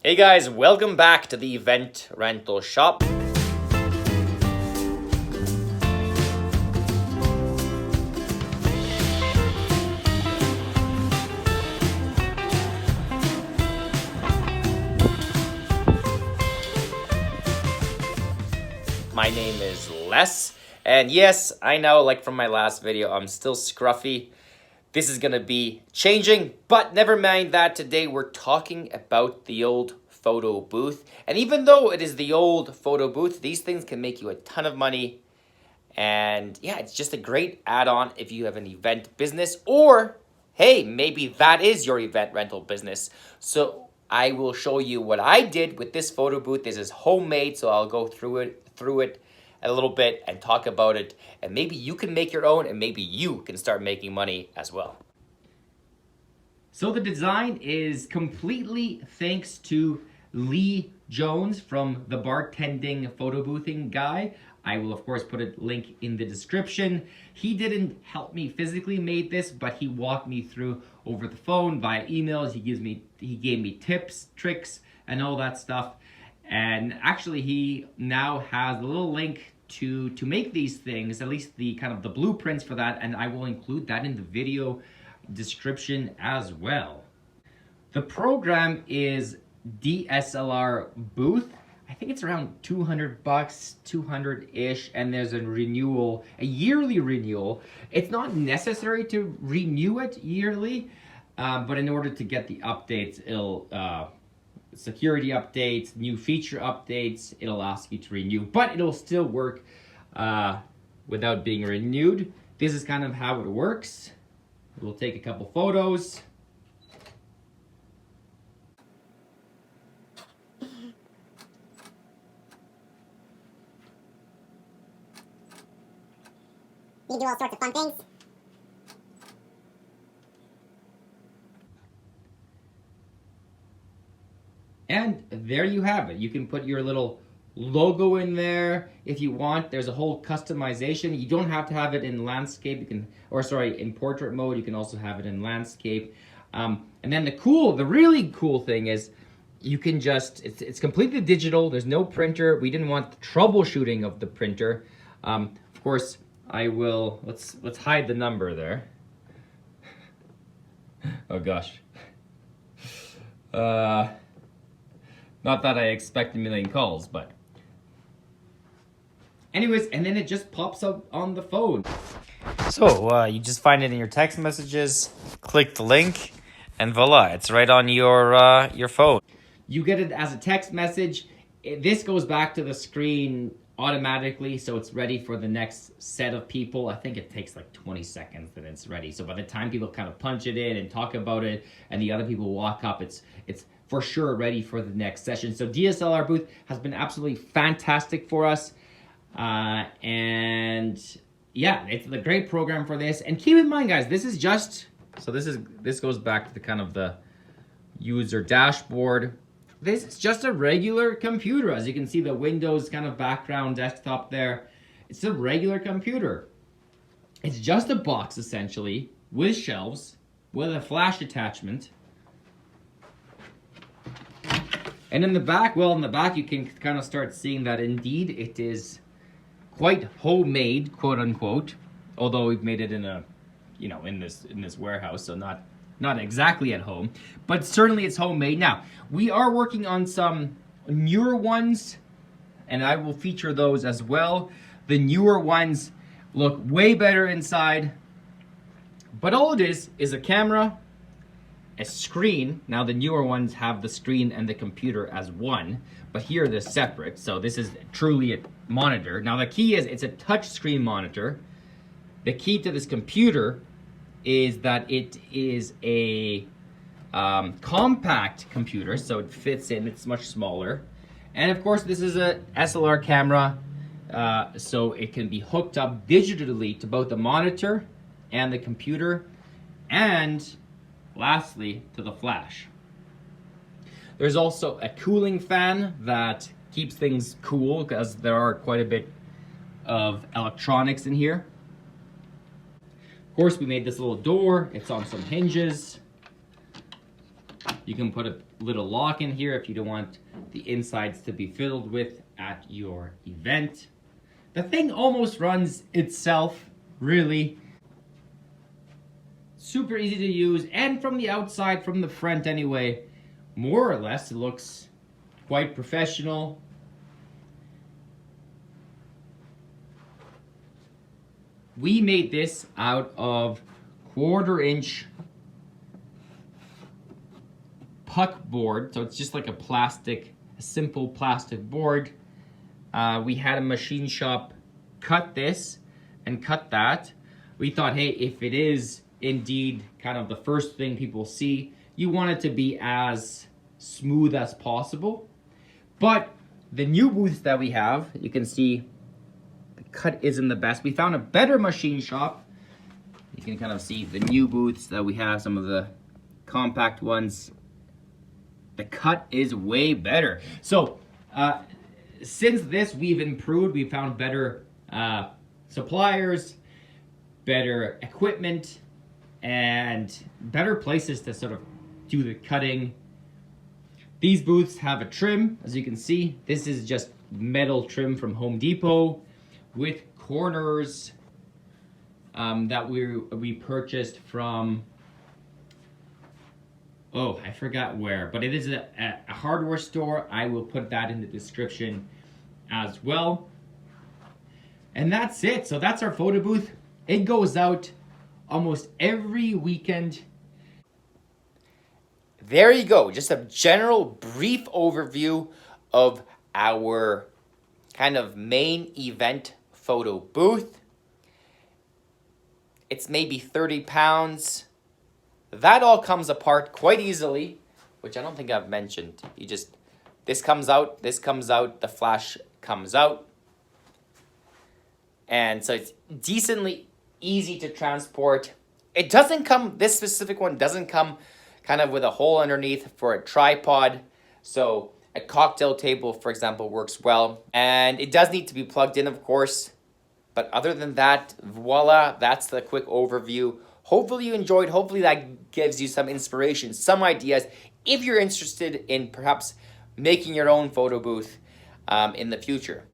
Hey guys, welcome back to the event rental shop. My name is Les, and yes, I know, like from my last video, I'm still scruffy. This is gonna be changing, but never mind that. Today we're talking about the old photo booth. And even though it is the old photo booth, these things can make you a ton of money. And yeah, it's just a great add-on if you have an event business, or hey, maybe that is your event rental business. So I will show you what I did with this photo booth. This is homemade, so I'll go through it a little bit and talk about it, and maybe you can make your own, and maybe you can start making money as well. So the design is completely thanks to Lee Jones from the Bartending Photo Boothing Guy. I will of course put a link in the description. He didn't help me physically make this, but he walked me through over the phone, via emails. He gave me tips, tricks, and all that stuff. And actually he now has a little link to make these things, at least the kind of the blueprints for that, and I will include that in the video description as well. The program is DSLR Booth. I think it's around 200 bucks, 200-ish, and there's a renewal, a yearly renewal. It's not necessary to renew it yearly, but in order to get the updates, it'll security updates, new feature updates, it'll ask you to renew, but it'll still work without being renewed. This is kind of how it works. We'll take a couple photos. You do all sorts of fun things. And there you have it. You can put your little logo in there if you want. There's a whole customization. You don't have to have it in landscape. You can, or sorry, in portrait mode. You can also have it in landscape. And then the really cool thing is you can just, it's completely digital. There's no printer. We didn't want the troubleshooting of the printer. Of course, I will, let's hide the number there. Oh gosh. Not that I expect a million calls, but anyways, and then it just pops up on the phone. So you just find it in your text messages, click the link, and voila, it's right on your phone. You get it as a text message. This goes back to the screen automatically, so it's ready for the next set of people. I think it takes like 20 seconds and it's ready. So by the time people kind of punch it in and talk about it, and the other people walk up, it's for sure ready for the next session. So DSLR Booth has been absolutely fantastic for us. And yeah, it's a great program for this. And keep in mind, guys, this is just, so this goes back to the kind of the user dashboard. This is just a regular computer. As you can see, the Windows kind of background desktop there. It's a regular computer. It's just a box, essentially, with shelves, with a flash attachment. And in the back, well, in the back, you can kind of start seeing that indeed it is quite homemade, quote unquote. Although we've made it in a, you know, in this warehouse, so not exactly at home, but certainly it's homemade. Now, we are working on some newer ones, and I will feature those as well. The newer ones look way better inside, but all it is a camera, a screen. Now the newer ones have the screen and the computer as one, but here they're separate, so this is truly a monitor. Now the key is it's a touch screen monitor. The key to this computer is that it is a compact computer, so it fits in, it's much smaller. And of course this is a SLR camera, so it can be hooked up digitally to both the monitor and the computer, and lastly to the flash. There's also a cooling fan that keeps things cool because there are quite a bit of electronics in here. Of course, we made this little door. It's on some hinges. You can put a little lock in here if you don't want the insides to be filled with at your event. The thing almost runs itself, really. Super easy to use, and from the outside, from the front anyway, more or less it looks quite professional. We made this out of 1/4-inch puck board, so it's just like a simple plastic board. We had a machine shop cut this and cut that. We thought, hey, if it is indeed kind of the first thing people see, you want it to be as smooth as possible. But the new booths that we have, you can see the cut isn't the best. We found a better machine shop. You can kind of see the new booths that we have, some of the compact ones. The cut is way better. So since this, we've improved. We found better suppliers, better equipment, and better places to sort of do the cutting. These booths have a trim, as you can see. This is just metal trim from Home Depot with corners that we purchased from, oh, I forgot where, but it is a hardware store. I will put that in the description as well. And that's it. So that's our photo booth. It goes out almost every weekend. There you go. Just a general brief overview of our kind of main event photo booth. It's maybe 30 pounds. That all comes apart quite easily, which I don't think I've mentioned. This comes out, the flash comes out. And so it's decently easy to transport. It doesn't come, this specific one doesn't come kind of with a hole underneath for a tripod. So a cocktail table, for example, works well. And it does need to be plugged in, of course. But other than that, voila, that's the quick overview. Hopefully you enjoyed. Hopefully that gives you some inspiration, some ideas, if you're interested in perhaps making your own photo booth in the future.